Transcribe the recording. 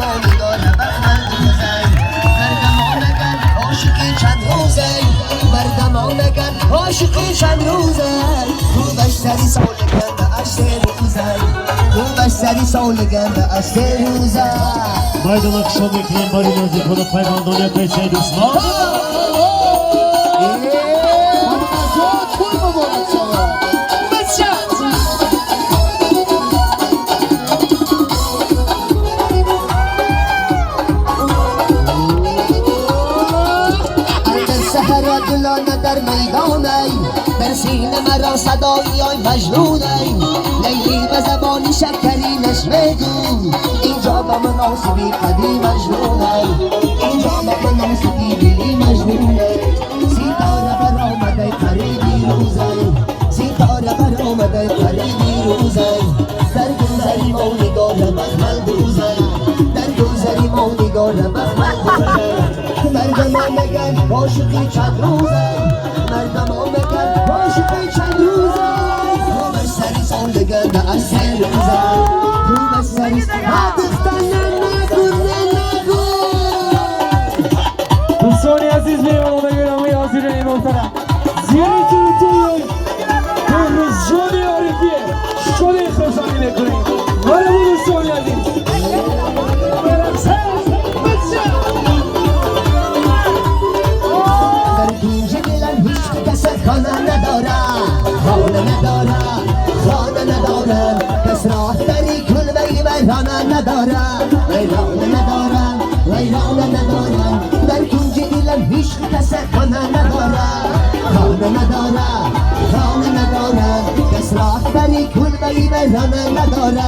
مانی داره بخمل دوزن مردمانگن عاشقی چند روزه مردمانگن عاشقی چند روزه خوبش سری سالگن به اشته روزه خوبش سری سالگن به اشته روزه باید اون اکشان میکنیم باری نازی کنو پیماندانه پیچه دوستان گلانه در میدانه در سینه مرا صدایی های مجنونه لیلی به زبانی شکرینش بگو اینجا به مناسبی قدی مجنونه اینجا به مناسبی دلی مجنونه ستاره بر آمده قریبی روزه ستاره بر آمده قریبی روزه در گذری ما نگاه بخمل دوزه در گذری ما نگاه بخمل دوزه مردم آمگن عاشقی چند روزه مردم آمگن عاشقی چند روزه خوبش سری سالگن به اصل روزه خوبش سری دختن نگو نگو دوستانی عزیز میوان بگیرم و حاضرین محترم زیانی توی بهروز جانی عارفیه شده خوشانی نکنیم مرمون دوستانی عزیز خانه نداره خانه نداره کس راه داری کل بی ویرانه نداره ویرانه نداره در کنج دلم هیچ کس خانه نداره خانه نداره کس راه داری کل بی ویرانه نداره